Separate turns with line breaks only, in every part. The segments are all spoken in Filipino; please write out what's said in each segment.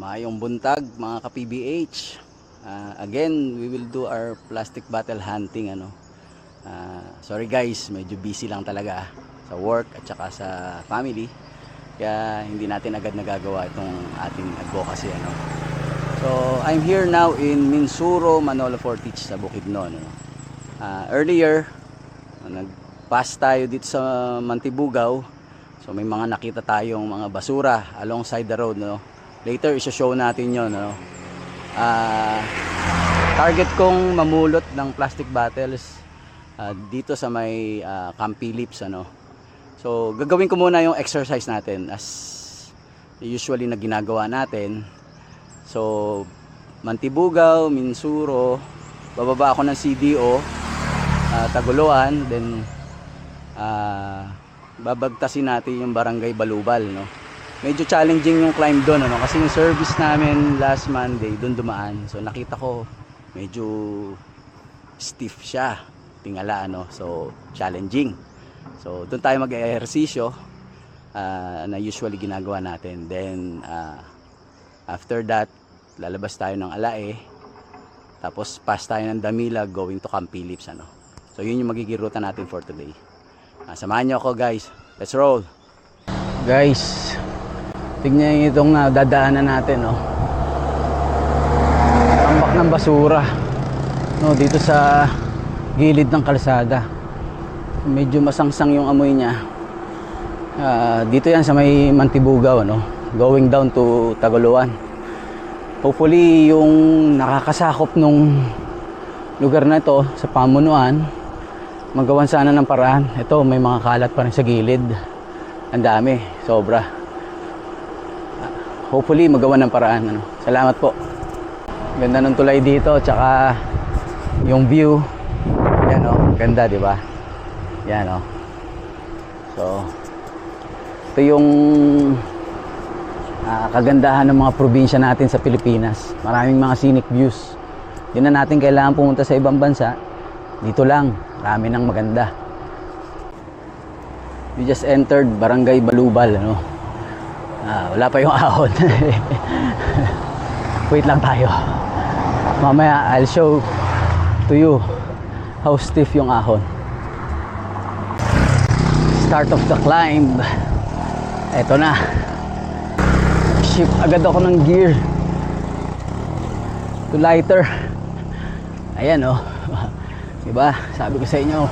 Maayong buntag mga ka-PBH. Again, we will do our plastic bottle hunting sorry guys, medyo busy lang talaga sa work at saka sa family. Kaya hindi natin agad nagagawa itong ating advocacy So, I'm here now in Minsuro, Manolo Fortich sa Bukidnon Earlier, nag-pass tayo dito sa Mantibugaw. So may mga nakita tayong mga basura alongside the road Later i-show natin 'yon Target kong mamulot ng plastic bottles dito sa may Camp Phillips So gagawin ko muna yung exercise natin as usually na ginagawa natin. So Mantibugaw, Minsuro, bababa ako ng CDO, Taguluan, then babagtasin natin yung Barangay Balubal Medyo challenging yung climb doon kasi yung service namin last Monday doon dumaan. So nakita ko medyo stiff siya, tingala so challenging. So doon tayo mag-ehersisyo na usually ginagawa natin. Then after that lalabas tayo ng Alae, tapos pass tayo ng Damila going to Camp Phillips So yun yung magiging ruta natin for today. Samahan nyo ako guys, let's roll. Guys, tignan nyo itong dadaanan natin tambak ng basura dito sa gilid ng kalsada. Medyo masangsang yung amoy niya. Dito yan sa may Mantibugaw going down to Taguluan. Hopefully yung nakakasakop nung lugar na ito sa pamunuan magawan sana ng paraan. Ito may mga kalat pa rin sa gilid, ang dami, sobra. Hopefully magawa ng paraan Salamat po. Ganda ng tulay dito, tsaka yung view yan ganda, di ba? Yan So ito yung kagandahan ng mga probinsya natin sa Pilipinas. Maraming mga scenic views. Di na natin kailangan pumunta sa ibang bansa. Dito lang, marami nang maganda. We just entered Barangay Balubal wala pa yung ahon. Wait lang tayo. Mamaya I'll show to you how stiff yung ahon. Start of the climb. Eto na. Shift agad ako ng gear to lighter. Ayan diba? Sabi ko sa inyo,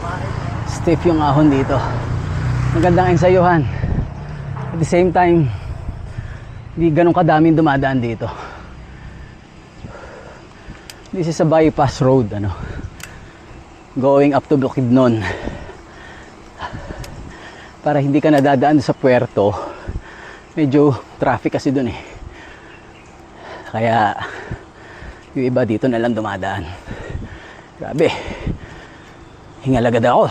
stiff yung ahon dito. Magandang ensayuhan. At the same time, hindi ganun kadaming dumadaan dito. This is a bypass road going up to Bukidnon. Para hindi ka nadadaan sa puerto. Medyo traffic kasi dun Kaya yung iba dito na lang dumadaan. Grabe, hingalagad ako.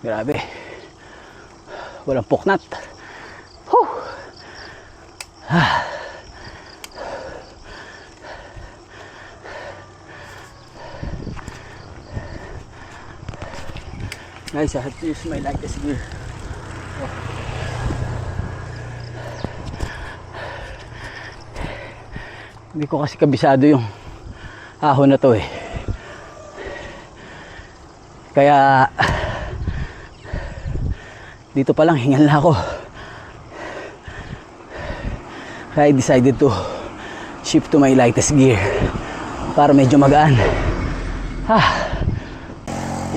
Grabe, walang puknat. Guys, I have to use my lightest gear. Hindi ko kasi kabisado yung ahon na to Kaya dito pa lang hingal na ako. Kaya I decided to shift to my lightest gear para medyo magaan.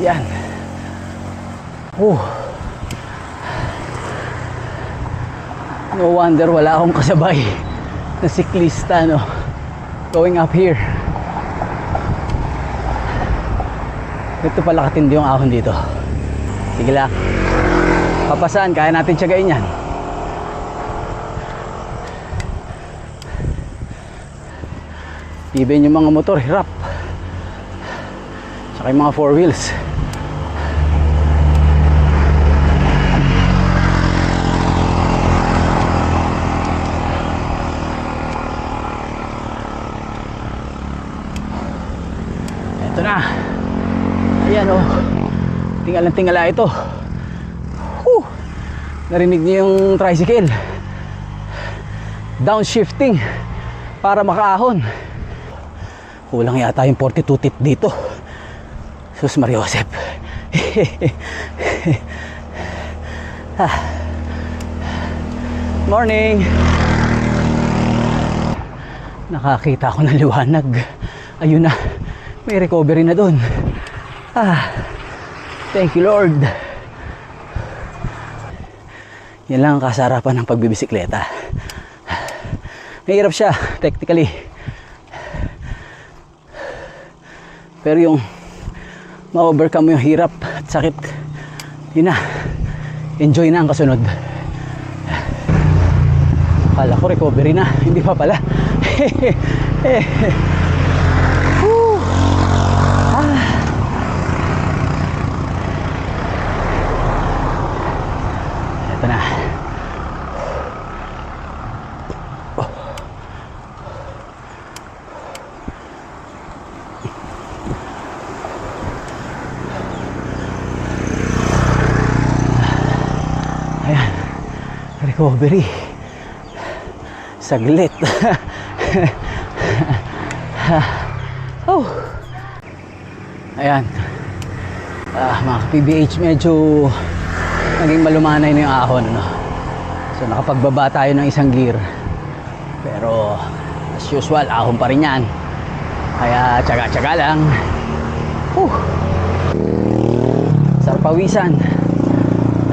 Yan. No wonder wala akong kasabay na siklista going up here. Ito pala katindi yung ahon dito. Sige lang, papasaan, kaya natin tiyagain yan. Even yung mga motor hirap, saka yung mga four wheels. Ito na. Ayan tingala ito. Narinig niyo yung tricycle. Downshifting para makaahon. Kulang yata yung 42 teeth dito. Sus Maria Josep. Morning. Nakakita ako ng liwanag. Ayun na. May recovery na doon. Thank you Lord. Yan lang ang kasarapan ng pagbibisikleta. Mahirap siya technically. Pero yung ma-overcome mo yung hirap at sakit, yun na. Enjoy na ang kasunod. Akala ko recovery na, hindi pa pala. Ito na. Ayan, recovery. Saglit. Oh. Ayan. Mga PBH, medyo naging malumanay na yung ahon, ano? So nakapagbaba tayo ng isang gear. Pero as usual, ahon pa rin yan. Kaya tsaga-tsaga lang. Sarap pawisan.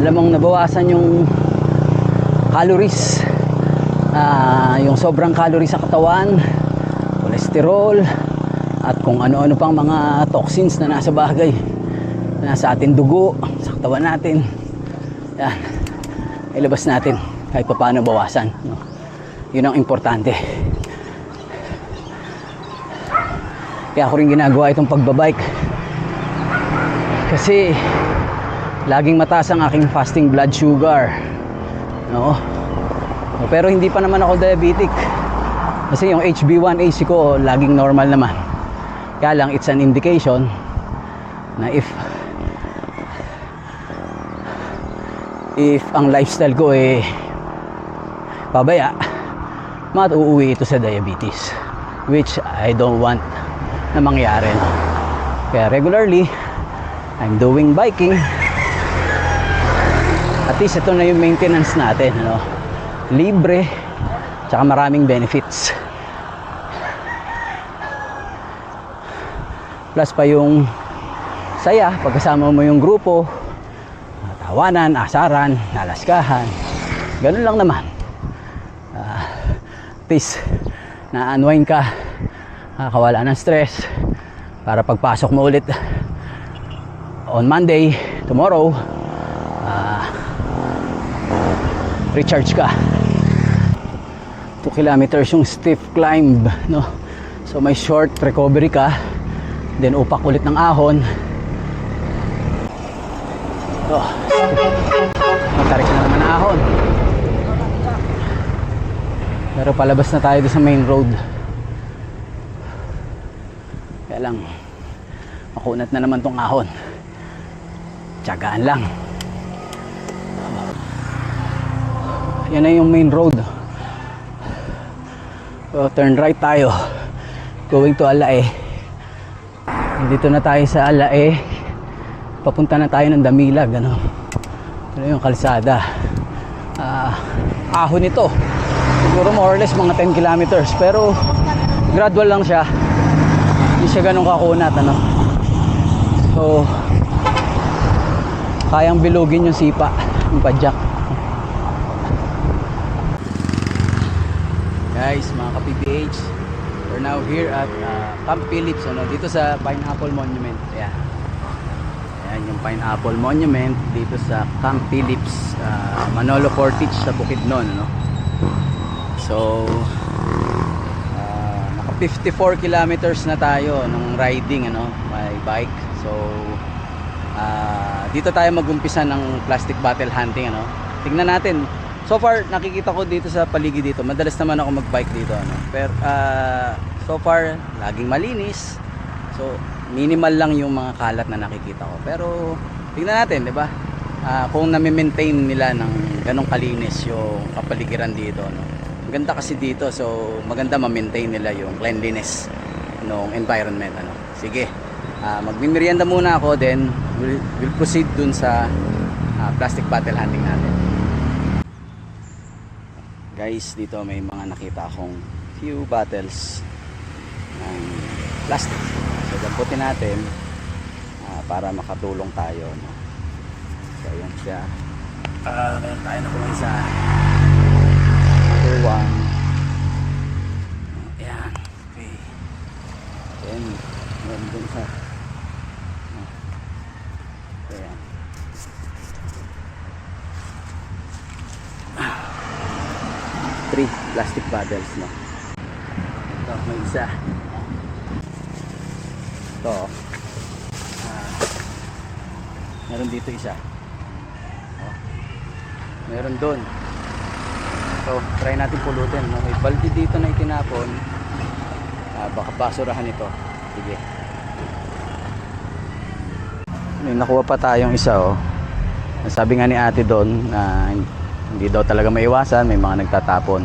Alam mong nabawasan yung calories, yung sobrang calories sa katawan, cholesterol, at kung ano-ano pang mga toxins na nasa bagay, na nasa ating dugo, sa katawan natin. Yan, ilabas natin kahit pa paano bawasan, no? Yun ang importante. Kaya ako rin ginagawa itong pagbabike, kasi laging mataas ang aking fasting blood sugar, no? Pero hindi pa naman ako diabetic, kasi yung HB1AC ko laging normal naman. Kaya lang, it's an indication na if ang lifestyle ko pabaya, matuuwi ito sa diabetes, which I don't want na mangyari, no? Kaya regularly I'm doing biking. At least ito na yung maintenance natin, ano? Libre, tsaka maraming benefits. Plus pa yung saya pagkasama mo yung grupo, tawanan, asaran, nalaskahan. Ganun lang naman. At least na-unwind ka, nakakawala ng stress, para pagpasok mo ulit on Monday, tomorrow, recharge ka. 2 kilometers yung stiff climb, no? So may short recovery ka, then upak ulit ng ahon. Matarik na naman ang ahon. Pero palabas na tayo sa main road. Kaya lang, makunat na naman tong ahon. Tiyagaan lang. Yan na yung main road. So, turn right tayo, going to Alae. Dito na tayo sa Alae. Papunta na tayo ng Damilag, ano? Ito na yung kalsada. Ahon ito. Siguro more or less mga 10 kilometers, pero gradual lang siya. Hindi siya ganun kakunat, ano? So kayang bilugin yung sipa, yung padjak. Guys, mga ka-PBH, we're now here at Camp Phillips, ano? Dito sa Pineapple Monument. Ayan. Ayan yung Pineapple Monument dito sa Camp Phillips, Manolo Portage sa Bukidnon, ano? So naka 54 kilometers na tayo ng riding, ano, my bike. So dito tayo mag-umpisa ng plastic bottle hunting, ano. Tingnan natin. So far nakikita ko dito sa paligid dito, madalas naman ako mag-bike dito, ano. Pero so far laging malinis. So minimal lang yung mga kalat na nakikita ko. Pero tingnan natin, 'di ba? kung na-maintain nila ng ganong kalinis yung kapaligiran dito, no? Maganda kasi dito, so maganda ma-maintain nila yung cleanliness ng environment, ano. Sige, magmimerienda muna ako, then we'll proceed dun sa plastic bottle hunting natin. Guys, dito may mga nakita akong few bottles ng plastic, so damputin natin para makatulong tayo, no? So ayan siya. Meron tayo na kung isa. Number 1. Ayan. Okay. Then meron dun sa ayan. 3 plastic bottles, no? Ito, may isa. Ito. Meron dito isa. Meron doon. So, try natin pulutin, no? May balde dito na itinapon. Baka basurahan ito. Sige. May nakuha pa tayong isa, oh. Sabi nga ni ate doon na hindi daw talaga maiwasan, may mga nagtatapon.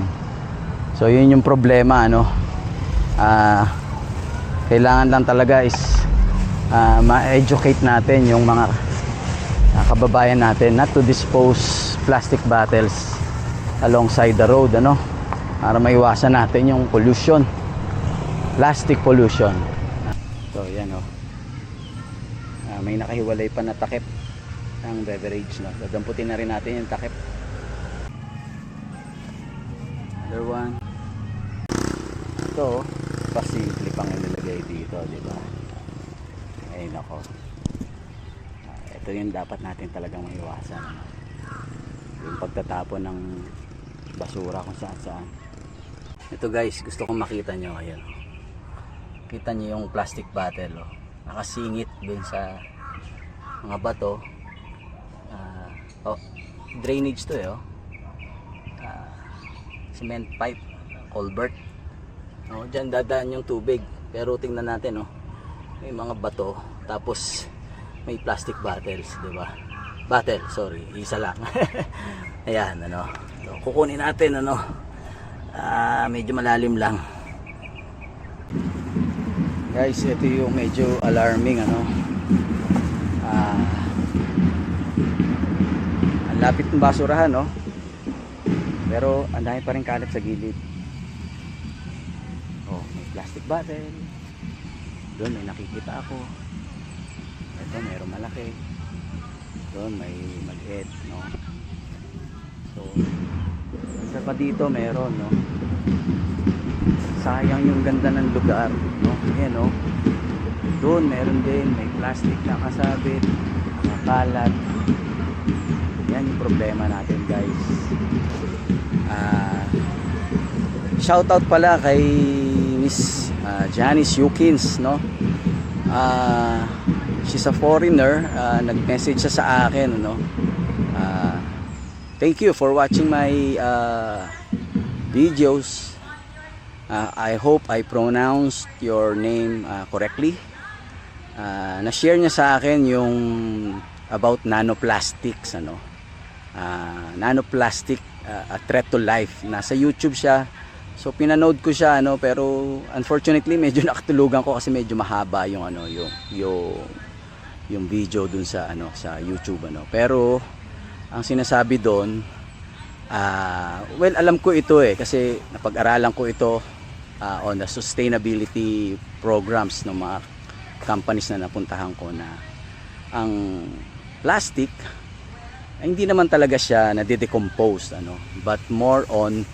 So, yun yung problema, ano. Kailangan lang talaga is ma-educate natin yung mga kababayan natin not to dispose plastic bottles alongside the road, ano, para maiwasan natin yung pollution, plastic pollution. So yan, oh. May nakahiwalay pa na takip ng beverage, no? Dadamputin na rin natin yung takip. Another one. Ito, pasimple pang nilagay dito, di ba? Ay nako, ito yung dapat natin talagang maiwasan, yung pagtatapon ng basura kung saan saan. Ito guys, gusto kong makita nyo. Ayan, kita nyo yung plastic bottle, oh. Nakasingit dun sa mga bato. Drainage to, oh. Cement pipe, culvert, oh, dyan dadaan yung tubig. Pero tingnan natin, oh, may mga bato, tapos may plastic bottles, di ba? Bottle, sorry, isa lang. Ayan, ano. So, kukunin natin, ano. Medyo malalim lang. Guys, ito yung medyo alarming, ano. Ang lapit ng basurahan, no. Pero ang dami pa rin kalat sa gilid. Oh, may plastic bottle. Doon may nakikita ako. Ito mayroong malaki. Doon may maliit, no. So isa pa dito meron, no. Sayang yung ganda ng lugar, no. Ayan, no. Doon meron din, may plastic na kasabit, nakalat. Yan yung problema natin, guys. Shoutout pala kay Miss Janice Yukins, no. She's a foreigner. Nag-message siya sa akin, no. Thank you for watching my videos. I hope I pronounced your name correctly. Na-share niya sa akin yung about nanoplastics, ano. Nanoplastic, a threat to life. Nasa YouTube siya. So pinanood ko siya, ano, pero unfortunately medyo nakatulugan ko kasi medyo mahaba yung ano, yung video dun sa ano, sa YouTube, ano. Pero ang sinasabi doon, well, alam ko ito kasi napag-aralan ko ito on the sustainability programs ng mga companies na napuntahan ko, na ang plastic ay hindi naman talaga siya nade-decompose, ano, but more on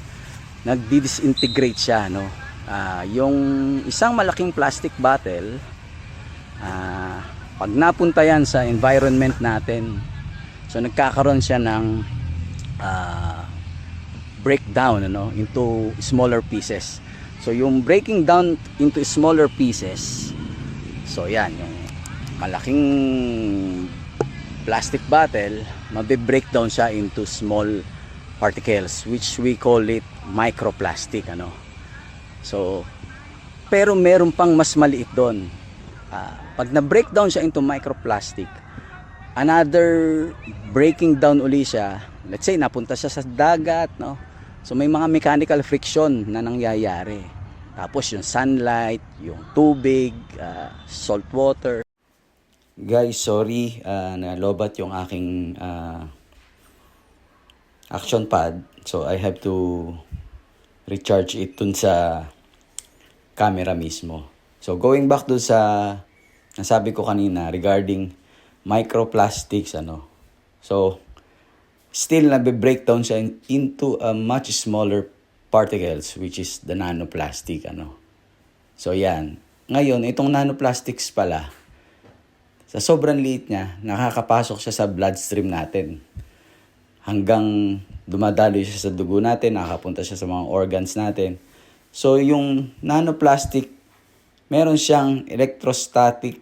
nagdi-disintegrate siya, no. Yung isang malaking plastic bottle, pag napunta yan sa environment natin, so nagkakaroon siya ng breakdown, ano, into smaller pieces. So yung breaking down into smaller pieces, so yan, yung malaking plastic bottle, mabe-breakdown siya into small particles, which we call it microplastic, ano. So pero meron pang mas maliit doon. Pag na-breakdown siya into microplastic, another breaking down uli siya. Let's say napunta siya sa dagat, no? So may mga mechanical friction na nangyayari. Tapos yung sunlight, yung tubig, salt water. Guys, sorry, nalobat yung aking action pad. So I have to recharge it dun sa camera mismo. So going back dun sa nasabi ko kanina regarding microplastics, ano. So still nabe-breakdown siya into a much smaller particles, which is the nanoplastic, ano. So yan. Ngayon, itong nanoplastics pala, sa sobrang liit niya, nakakapasok siya sa bloodstream natin. Hanggang dumadaloy siya sa dugo natin, nakakapunta siya sa mga organs natin. So yung nanoplastic, meron siyang electrostatic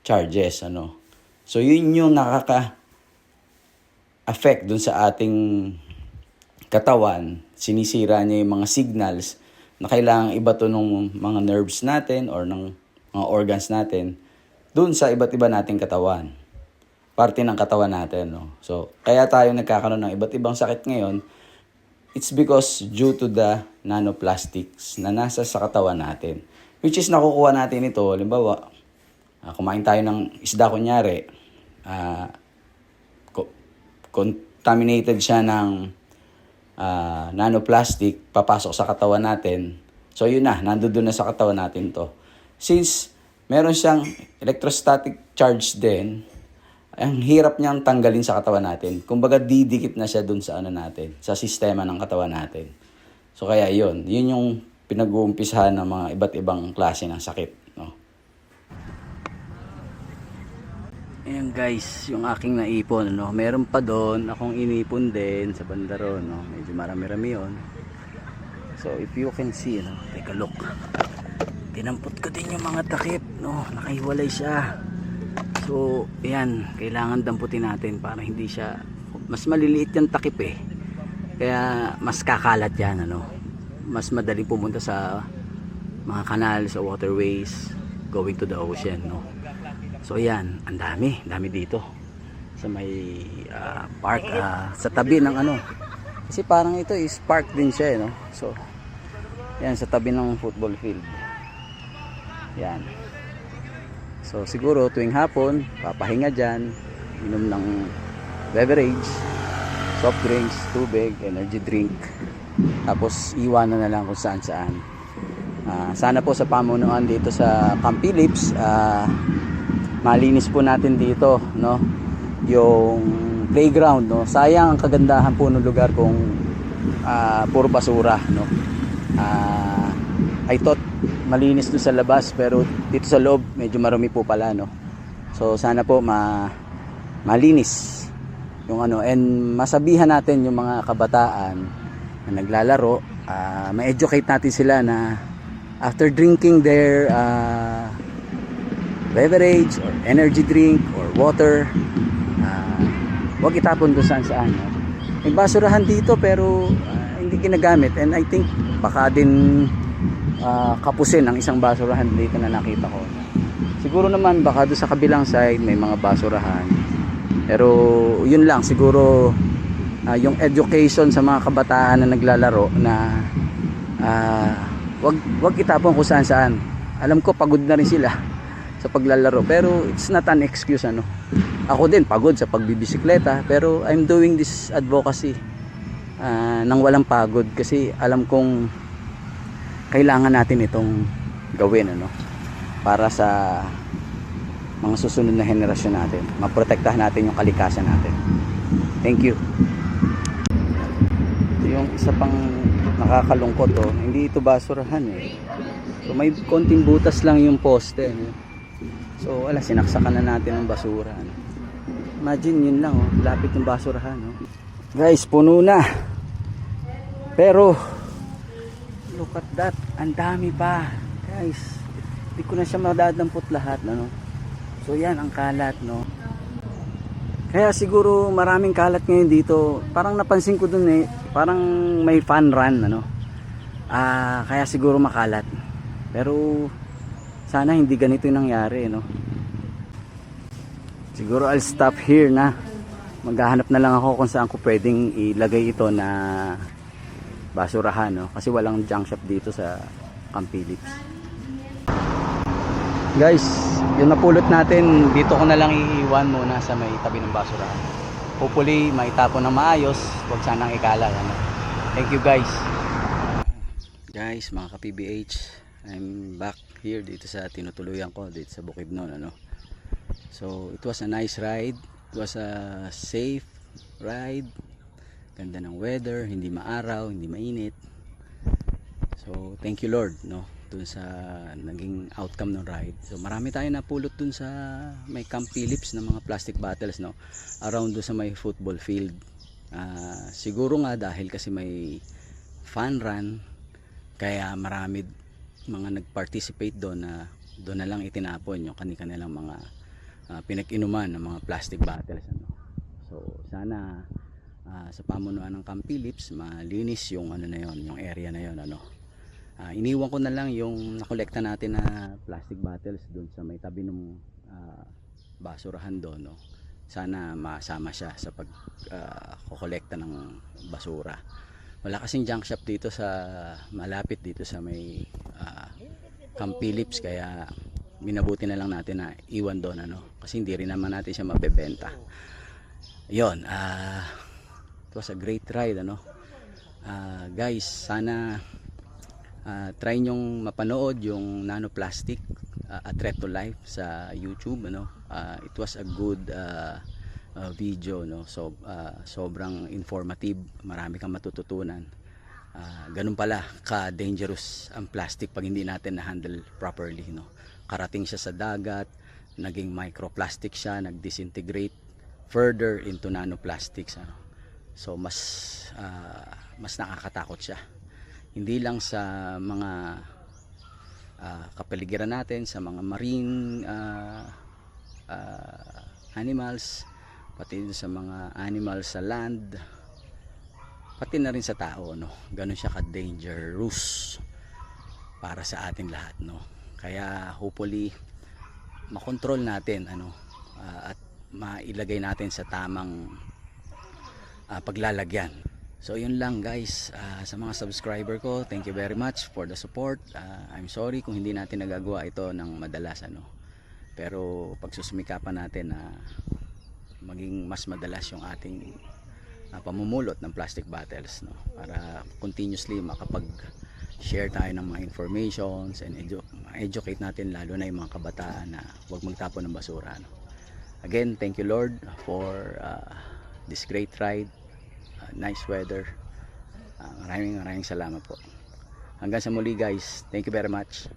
charges, ano. So yun yung nakaka-affect dun sa ating katawan. Sinisira niya yung mga signals na kailangang ibato ng mga nerves natin or ng mga organs natin dun sa iba't iba nating katawan. Parte ng katawan natin, no. So kaya tayo nagkakaroon ng iba't ibang sakit ngayon. It's because due to the nanoplastics na nasa sa katawan natin. Which is nakukuha natin ito, halimbawa, kumain tayo ng isda kunyari, contaminated siya ng nanoplastic, papasok sa katawan natin. So yun na, nandoon na sa katawan natin to. Since meron siyang electrostatic charge din, ang hirap niyang tanggalin sa katawan natin. Kumbaga didikit na siya dun sa ano natin, sa sistema ng katawan natin. So kaya yun yung pinag-uumpisahan ng mga iba't ibang klase ng sakit, no. Ayan guys, yung aking naipon, no. Meron pa doon akong inipon din sa bandaron, no. Medyo marami-rami yun. So if you can see, no, take a look. Tinampot ko din yung mga takip, no. Nakahiwalay siya. So ayan, kailangan damputin natin para hindi siya, mas maliliit yung takip eh. Kaya mas kakalat yan, ano. Mas madaling pumunta sa mga kanal, sa waterways, going to the ocean, no. So ayan, ang dami dito sa may park, sa tabi ng ano, kasi parang ito is park din siya, no. So yan, sa tabi ng football field yan. So siguro tuwing hapon papahinga dyan, inom ng beverage, soft drinks, tubig, energy drink, tapos iwanan na lang kung saan saan. Sana po sa pamunuan dito sa Camp Philips, malinis po natin dito, no, yung playground, no. Sayang ang kagandahan po ng lugar kung puro basura, no. I thought malinis doon sa labas, pero dito sa loob medyo marami po pala, no. So sana po malinis yung ano, and masabihan natin yung mga kabataan na naglalaro, ma-educate natin sila na after drinking their beverage or energy drink or water, huwag itapon kung saan saan, no? May basurahan dito pero hindi ginagamit, and I think baka din kapusin ang isang basurahan dito na nakita ko. Siguro naman baka doon sa kabilang side may mga basurahan, pero yun lang siguro, yung education sa mga kabataan na naglalaro na wag itapon kung saan saan. Alam ko pagod na rin sila sa paglalaro, pero it's not an excuse, ano. Ako din pagod sa pagbibisikleta, pero I'm doing this advocacy nang walang pagod, kasi alam kong kailangan natin itong gawin, ano, para sa mga susunod na henerasyon natin, maprotektahan natin yung kalikasan natin. Thank you. Ito yung isa pang nakakalungkot, oh. Hindi ito basurahan eh. So may konting butas lang yung poste, no? So wala, sinaksakan na natin ang basura, no? Imagine yun lang, oh, lapit yung basurahan, no? Guys, puno na. Pero look at that, ang dami pa guys. Hindi ko na siya madadampot lahat, no? So yan ang kalat, no? Kaya siguro maraming kalat ngayon dito. Parang napansin ko dun eh, parang may fun run, ano? Kaya siguro makalat. Pero sana hindi ganito yung nangyari, no? Siguro I'll stop here na. Maghahanap na lang ako kung saan ko pwedeng ilagay ito na basurahan, no? Kasi walang junk shop dito sa Camp Phillips. Guys, yung napulot natin, dito ko na lang iiwan muna sa may tabi ng basurahan. Hopefully, maitapon ng maayos. Huwag sanang ikalat, ano? Thank you guys. Guys, mga ka-PBH, I'm back here dito sa tinutuluyan ko, dito sa Bukidnon, ano? So, it was a nice ride. It was a safe ride. Ganda ng weather, hindi maaraw, hindi mainit. So, thank you Lord, no? Dun sa naging outcome ng ride. So, marami tayo napulot dun sa may Camp Phillips ng mga plastic bottles, no? Around dun sa may football field. Siguro nga dahil kasi may fun run, kaya marami mga nag-participate doon na doon na lang itinapon yung kanilang mga pinag-inuman ng mga plastic bottles, ano? So sana sa pamunuan ng Camp Phillips malinis yung ano na yon, yung area na yon, ano. Iniwan ko na lang yung nakolekta natin na plastic bottles doon sa may tabi ng basurahan doon, no? Sana masama siya sa pag kokolekta ng basura. Wala kasing junk shop dito sa malapit dito sa may Camp Phillips, kaya minabuti na lang natin na iwan doon, ano, kasi hindi rin naman natin siya mabebenta. Yon, it was a great ride, ano. Guys, sana try nyong mapanood yung nanoplastic a threat to life sa YouTube, ano. It was a good video, no. So sobrang informative, marami kang matututunan. Ganun pala ka dangerous ang plastic pag hindi natin na handle properly, no. Karating siya sa dagat, naging microplastic siya, nag-disintegrate further into nanoplastics, ano. So mas nakakatakot siya, hindi lang sa mga kapaligiran natin, sa mga marine animals, pati sa mga animals sa land, pati na rin sa tao, no. Ganun siya ka-dangerous para sa ating lahat, no. Kaya hopefully makontrol natin, ano, at mailagay natin sa tamang paglalagyan. So yun lang guys, sa mga subscriber ko, thank you very much for the support. I'm sorry kung hindi natin nagagawa ito ng madalas, ano. Pero pagsusumikapan natin na maging mas madalas yung ating pamumulot ng plastic bottles, no, para continuously makapag-share tayo ng mga informations and educate natin lalo na yung mga kabataan na huwag magtapon ng basura, no. Again, thank you Lord for this great ride, nice weather. Maraming salamat po. Hanggang sa muli guys, thank you very much.